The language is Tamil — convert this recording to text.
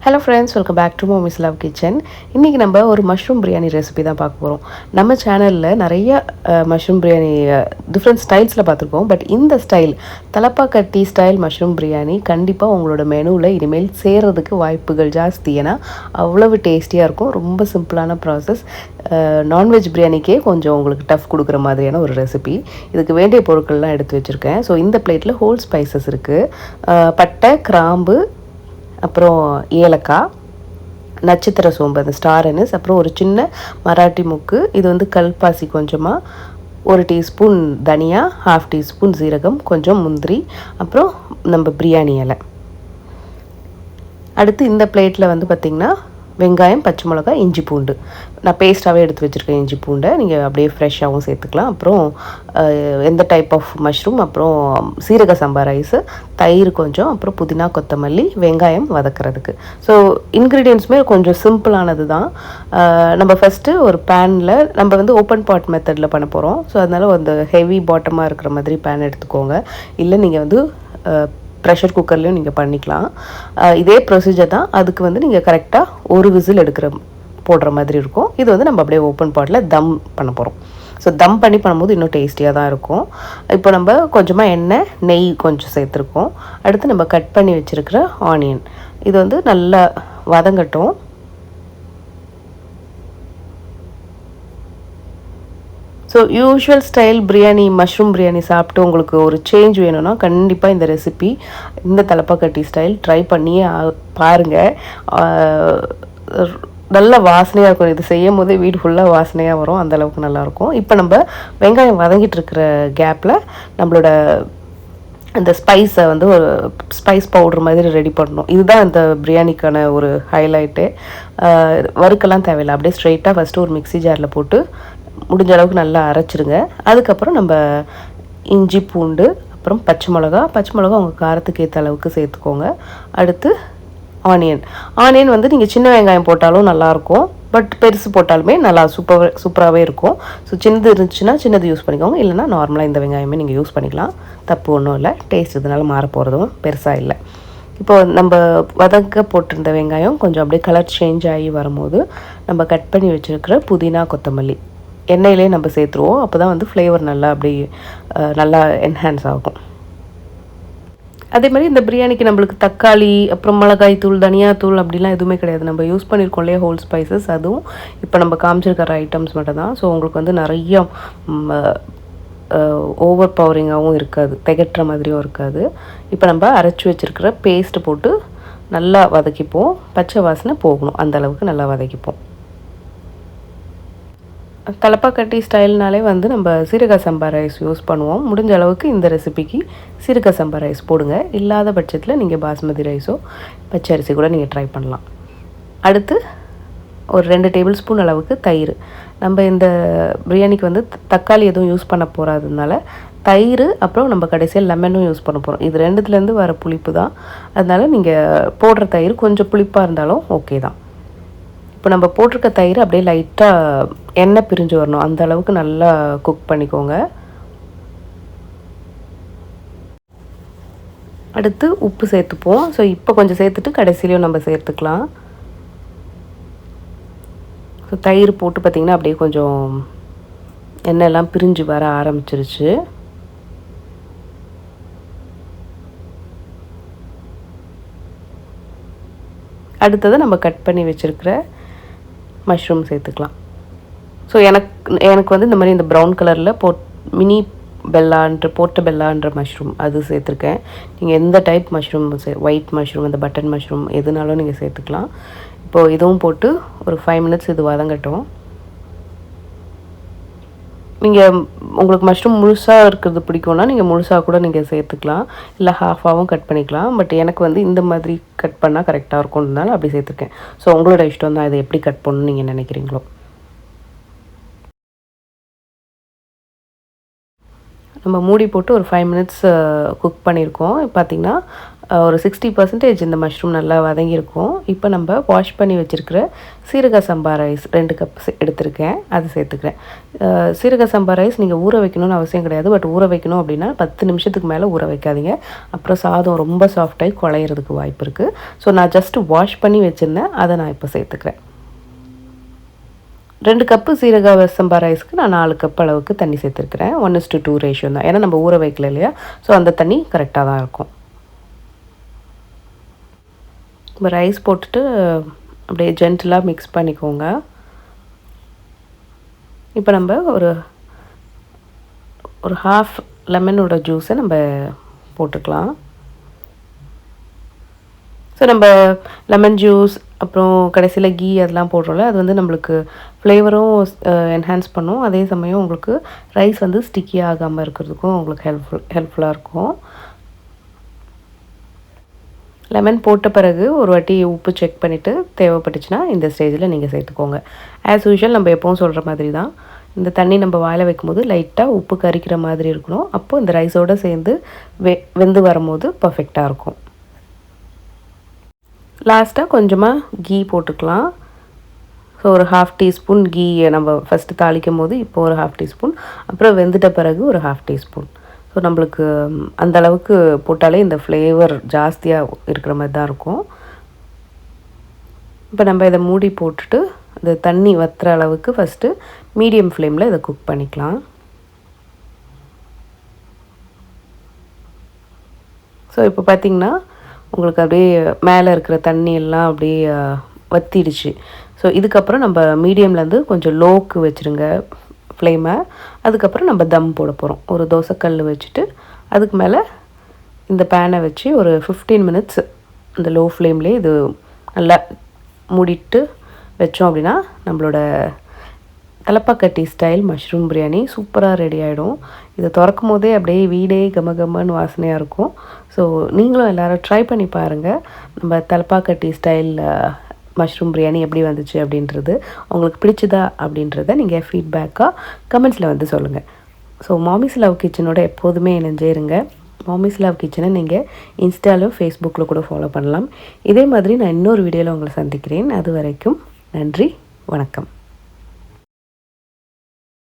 Hello friends, welcome back to Mommy's love kitchen. இன்றைக்கி நம்ம ஒரு மஷ்ரூம் பிரியாணி ரெசிபி தான் பார்க்க போகிறோம். நம்ம சேனலில் நிறைய மஷ்ரூம் பிரியாணி டிஃப்ரெண்ட் ஸ்டைல்ஸில் பார்த்துருக்கோம். பட் இந்த style Thalappakatti style mushroom biryani கண்டிப்பாக உங்களோட மெனுவில் இனிமேல் சேர்கிறதுக்கு வாய்ப்புகள் ஜாஸ்தி. ஏன்னா அவ்வளவு டேஸ்டியாக இருக்கும். ரொம்ப சிம்பிளான ப்ராசஸ். நான்வெஜ் பிரியாணிக்கே கொஞ்சம் உங்களுக்கு டஃப் கொடுக்குற மாதிரியான ஒரு ரெசிபி. இதுக்கு வேண்டிய பொருட்கள்லாம் எடுத்து வச்சுருக்கேன். ஸோ இந்த பிளேட்டில் ஹோல் ஸ்பைசஸ் இருக்குது. பட்டை, கிராம்பு, அப்புறம் ஏலக்காய், நட்சத்திர சோம்பு, அந்த ஸ்டார் அனிஸ், அப்புறம் ஒரு சின்ன மராட்டி முக்கு, இது வந்து கல்பாசி கொஞ்சமாக, 1 டீஸ்பூன் தனியா, 1/2 டீஸ்பூன் சீரகம், கொஞ்சம் முந்திரி, அப்புறம் நம்ம பிரியாணி இலை. அடுத்து இந்த பிளேட்டில் வந்து பார்த்திங்கன்னா வெங்காயம், பச்சை மிளகாய், இஞ்சி பூண்டு நான் பேஸ்ட்டாகவே எடுத்து வச்சுருக்கேன். இஞ்சி பூண்டை நீங்கள் அப்படியே ஃப்ரெஷ்ஷாகவும் சேர்த்துக்கலாம். அப்புறம் எந்த டைப் ஆஃப் மஷ்ரூம், அப்புறம் சீரக சம்பா ரைஸு, தயிர் கொஞ்சம், அப்புறம் புதினா, கொத்தமல்லி, வெங்காயம் வதக்கிறதுக்கு. ஸோ இன்க்ரீடியன்ட்ஸுமே கொஞ்சம் சிம்பிளானது தான். நம்ம ஃபஸ்ட்டு ஒரு பேனில் நம்ம வந்து ஓப்பன் பாட் மெத்தடில் பண்ண போகிறோம். ஸோ அதனால் அந்த ஹெவி பாட்டமாக இருக்கிற மாதிரி பேன் எடுத்துக்கோங்க. இல்லை நீங்கள் வந்து ப்ரெஷர் குக்கர்லேயும் நீங்கள் பண்ணிக்கலாம். இதே ப்ரொசீஜர் தான். அதுக்கு வந்து நீங்கள் கரெக்டாக ஒரு விசில் போடுற மாதிரி இருக்கும். இது வந்து நம்ம அப்படியே ஓப்பன் பாட்டில் தம் பண்ண போகிறோம். ஸோ தம் பண்ணும்போது இன்னும் டேஸ்டியாக தான் இருக்கும். இப்போ நம்ம கொஞ்சமாக எண்ணெய், நெய் கொஞ்சம் சேர்த்துருக்கோம். அடுத்து நம்ம கட் பண்ணி வச்சுருக்கிற ஆனியன், இது வந்து நல்லா வதங்கட்டும். So usual style biryani, mushroom biryani சாப்பிட்டு உங்களுக்கு ஒரு சேஞ்ச் வேணும்னா கண்டிப்பாக இந்த ரெசிபி, இந்த தலப்பாக்கட்டி ஸ்டைல் ட்ரை பண்ணியே பாருங்கள். நல்ல வாசனையாக இருக்கும். இது செய்யும் போதே வீடு ஃபுல்லாக வாசனையாக வரும். அந்தளவுக்கு நல்லாயிருக்கும். இப்போ நம்ம வெங்காயம் வதங்கிட்டு இருக்கிற கேப்பில் நம்மளோட அந்த ஸ்பைஸை வந்து ஒரு ஸ்பைஸ் பவுடர் மாதிரி ரெடி பண்ணணும். இதுதான் இந்த பிரியாணிக்கான ஒரு ஹைலைட்டு. வறுக்கெல்லாம் தேவையில்லை. அப்படியே ஸ்ட்ரெயிட்டாக ஃபஸ்ட்டு ஒரு மிக்ஸி ஜாரில் போட்டு முடிஞ்ச அளவுக்கு நல்லா அரைச்சிடுங்க. அதுக்கப்புறம் நம்ம இஞ்சி பூண்டு, அப்புறம் பச்சை மிளகா உங்கள் காரத்துக்கு ஏற்ற அளவுக்கு சேர்த்துக்கோங்க. அடுத்து ஆனியன் வந்து நீங்கள் சின்ன வெங்காயம் போட்டாலும் நல்லாயிருக்கும். பட் பெருசு போட்டாலுமே நல்லா சூப்பராகவே இருக்கும். ஸோ சின்னது இருந்துச்சுன்னா சின்னது யூஸ் பண்ணிக்கோங்க. இல்லைனா நார்மலாக இந்த வெங்காயமே நீங்கள் யூஸ் பண்ணிக்கலாம். தப்பு ஒன்றும் இல்லை. டேஸ்ட் இதனால் மாற போகிறதும் பெருசாக இல்லை. இப்போ நம்ம வதக்க போட்டிருந்த வெங்காயம் கொஞ்சம் அப்படியே கலர் சேஞ்ச் ஆகி வரும்போது நம்ம கட் பண்ணி வச்சுருக்கிற புதினா, கொத்தமல்லி எண்ணெயிலே நம்ம சேர்த்துருவோம். அப்போ தான் வந்து ஃப்ளேவர் நல்லா நல்லா என்ஹான்ஸ் ஆகும். அதே மாதிரி இந்த பிரியாணிக்கு நம்மளுக்கு தக்காளி, அப்புறம் மிளகாய் தூள், தனியாத்தூள் அப்படிலாம் எதுவுமே கிடையாது. நம்ம யூஸ் பண்ணியிருக்கோம் இல்லையா ஹோல் ஸ்பைசஸ், அதுவும் இப்போ நம்ம காமிச்சிருக்கிற ஐட்டம்ஸ் மட்டும் தான். ஸோ உங்களுக்கு வந்து நிறைய ஓவர் பவரிங்காகவும் இருக்காது, திகட்டுற மாதிரியும் இருக்காது. இப்போ நம்ம அரைச்சி வச்சுருக்கிற பேஸ்ட்டு போட்டு நல்லா வதக்கிப்போம். பச்சை வாசனை போகணும், அந்தளவுக்கு நல்லா வதக்கிப்போம். தலப்பாக்கட்டி ஸ்டைல்னாலே வந்து நம்ம சீரக சம்பா ரைஸ் யூஸ் பண்ணுவோம். முடிஞ்ச அளவுக்கு இந்த ரெசிபிக்கு சீரக சம்பா ரைஸ் போடுங்க. இல்லாத பட்சத்தில் நீங்கள் பாஸ்மதி ரைஸோ பச்சரிசி கூட நீங்கள் ட்ரை பண்ணலாம். அடுத்து ஒரு 2 டேபிள் ஸ்பூன் அளவுக்கு தயிர். நம்ம இந்த பிரியாணிக்கு வந்து தக்காளி எதுவும் யூஸ் பண்ண போகிறதுனால தயிர், அப்புறம் நம்ம கடைசியாக லெமனும் யூஸ் பண்ண போகிறோம். இது ரெண்டுத்துலேருந்து வர புளிப்பு தான். அதனால் நீங்கள் போடுற தயிர் கொஞ்சம் புளிப்பாக இருந்தாலும் ஓகே தான். இப்போ நம்ம போட்டிருக்க தயிர் அப்படியே லைட்டாக எண்ணெய் பிரிஞ்சு வரணும். அந்த அளவுக்கு நல்லா குக் பண்ணிக்கோங்க. அடுத்து உப்பு சேர்த்துப்போம். ஸோ இப்போ கொஞ்சம் சேர்த்துட்டு கடைசியிலையும் நம்ம சேர்த்துக்கலாம். ஸோ தயிர் போட்டு பார்த்திங்கன்னா அப்படியே கொஞ்சம் எண்ணெயெல்லாம் பிரிஞ்சு வர ஆரம்பிச்சிருச்சு. அடுத்தது நம்ம கட் பண்ணி வச்சுருக்கிற மஷ்ரூம் சேர்த்துக்கலாம். ஸோ எனக்கு வந்து இந்த மாதிரி இந்த ப்ரௌன் கலரில் மினி போட்ட பெல்லான்ற மஷ்ரூம் அது சேர்த்துருக்கேன். நீங்கள் எந்த டைப் மஷ்ரூம், ஒயிட் மஷ்ரூம், இந்த பட்டன் மஷ்ரூம் எதுனாலும் நீங்கள் சேர்த்துக்கலாம். இப்போது இதுவும் போட்டு ஒரு 5 மினிட்ஸ் இது வதங்கட்டும். நீங்கள் உங்களுக்கு மஷ்ரூம் முழுசாக இருக்கிறது பிடிக்கும்னா நீங்கள் முழுசாக கூட நீங்கள் சேர்த்துக்கலாம். இல்லை ஹாஃபாகவும் கட் பண்ணிக்கலாம். பட் எனக்கு வந்து இந்த மாதிரி கட் பண்ணால் கரெக்டாக இருக்கும்னால அப்படி சேர்த்துருக்கேன். ஸோ உங்களோட இஷ்டம் தான், இதை எப்படி கட் பண்ணணும்னு நீங்கள் நினைக்கிறீங்களோ. நம்ம மூடி போட்டு ஒரு 5 மினிட்ஸ் குக் பண்ணியிருக்கோம். பார்த்திங்கன்னா ஒரு 60% இந்த மஷ்ரூம் நல்லா வதங்கியிருக்கும். இப்போ நம்ம வாஷ் பண்ணி வச்சுருக்கிற சீரக சம்பா ரைஸ் 2 கப் எடுத்திருக்கேன், அது சேர்த்துக்கிறேன். சீரக சம்பா ரைஸ் நீங்கள் ஊற வைக்கணும்னு அவசியம் கிடையாது. பட் ஊற வைக்கணும் அப்படின்னா 10 நிமிஷத்துக்கு மேலே ஊற வைக்காதீங்க. அப்புறம் சாதம் ரொம்ப சாஃப்டாகி குழையிறதுக்கு வாய்ப்பு இருக்குது. ஸோ நான் ஜஸ்ட்டு வாஷ் பண்ணி வச்சுருந்தேன், அதை நான் இப்போ சேர்த்துக்கிறேன். 2 கப்பு சீரக சம்பா ரைஸ்க்கு நான் 4 கப் அளவுக்கு தண்ணி சேர்த்துருக்கிறேன். 1:2 ரேஷியோ தான். ஏன்னா நம்ம ஊற வைக்கல இல்லையா, ஸோ அந்த தண்ணி கரெக்டாக தான் இருக்கும். இப்போ ரைஸ் போட்டுட்டு அப்படியே ஜென்டிலாக மிக்ஸ் பண்ணிக்கோங்க. இப்போ நம்ம ஒரு ஹாஃப் லெமனோட ஜூஸை நம்ம போட்டுக்கலாம். ஸோ நம்ம லெமன் ஜூஸ் அப்புறம் கடைசியில் கீ அதெல்லாம் போடுறோம்ல, அது வந்து நம்மளுக்கு ஃப்ளேவரும் என்ஹான்ஸ் பண்ணும். அதே சமயம் உங்களுக்கு ரைஸ் வந்து ஸ்டிக்கி ஆகாமல் இருக்கிறதுக்கும் உங்களுக்கு ஹெல்ப்ஃபுல்லாக இருக்கும். லெமன் போட்ட பிறகு ஒரு வாட்டி உப்பு செக் பண்ணிவிட்டு தேவைப்பட்டுச்சுன்னா இந்த ஸ்டேஜில் நீங்கள் சேர்த்துக்கோங்க. ஆஸ் யூஷுவல் நம்ம எப்போவும் சொல்கிற மாதிரி தான், இந்த தண்ணி நம்ம வாயில் வைக்கும்போது லைட்டாக உப்பு கரிக்கிற மாதிரி இருக்கணும். அப்போது இந்த ரைஸோடு சேர்ந்து வெந்து வரும்போது பர்ஃபெக்டாக இருக்கும். லாஸ்ட்டாக கொஞ்சமாக கீ போட்டுக்கலாம். ஸோ ஒரு 1/2 டீஸ்பூன் கீ நம்ம ஃபஸ்ட்டு தாளிக்கும் போது இப்போ ஒரு 1/2 டீஸ்பூன், அப்புறம் வெந்துட்ட பிறகு ஒரு 1/2 டீஸ்பூன். ஸோ நம்மளுக்கு அந்த அளவுக்கு போட்டாலே இந்த ஃப்ளேவர் ஜாஸ்தியாக இருக்கிற மாதிரி தான் இருக்கும். இப்போ நம்ம இதை மூடி போட்டுட்டு இந்த தண்ணி வற்றுற அளவுக்கு ஃபஸ்ட்டு மீடியம் ஃப்ளேமில் இதை குக் பண்ணிக்கலாம். ஸோ இப்போ பார்த்திங்கன்னா உங்களுக்கு அப்படியே மேலே இருக்கிற தண்ணி எல்லாம் அப்படியே வற்றிடுச்சு. ஸோ இதுக்கப்புறம் நம்ம மீடியம்லேருந்து கொஞ்சம் லோக்கு வச்சுருங்க ஃப்ளேமை. அதுக்கப்புறம் நம்ம தம் போட போகிறோம். ஒரு தோசைக்கல் வச்சுட்டு அதுக்கு மேலே இந்த பேனை வச்சு ஒரு 15 மினிட்ஸ் இந்த லோ ஃப்ளேம்லேயே இது நல்லா மூடிட்டு வச்சோம் அப்படின்னா நம்மளோட தலப்பாக்கட்டி ஸ்டைல் மஷ்ரூம் பிரியாணி சூப்பராக ரெடி ஆகிடும். இதை திறக்கும் போதே அப்படியே வீடே கமகமன்னு வாசனையாக இருக்கும். ஸோ நீங்களும் எல்லோரும் ட்ரை பண்ணி பாருங்கள். நம்ம தலப்பாக்கட்டி ஸ்டைல் மஷ்ரூம் பிரியாணி எப்படி வந்துச்சு அப்படின்றது, உங்களுக்கு பிடிச்சதா அப்படின்றத நீங்கள் ஃபீட்பேக்காக கமெண்ட்ஸில் வந்து சொல்லுங்கள். ஸோ மாமிஸ் லவ் கிச்சனோட எப்போதுமே இணைஞ்சே இருங்க. மாமிஸ் லவ் கிச்சனை நீங்கள் இன்ஸ்டாலும் ஃபேஸ்புக்கில் கூட ஃபாலோ பண்ணலாம். இதே மாதிரி நான் இன்னொரு வீடியோவில் உங்களை சந்திக்கிறேன். அது வரைக்கும் நன்றி, வணக்கம்.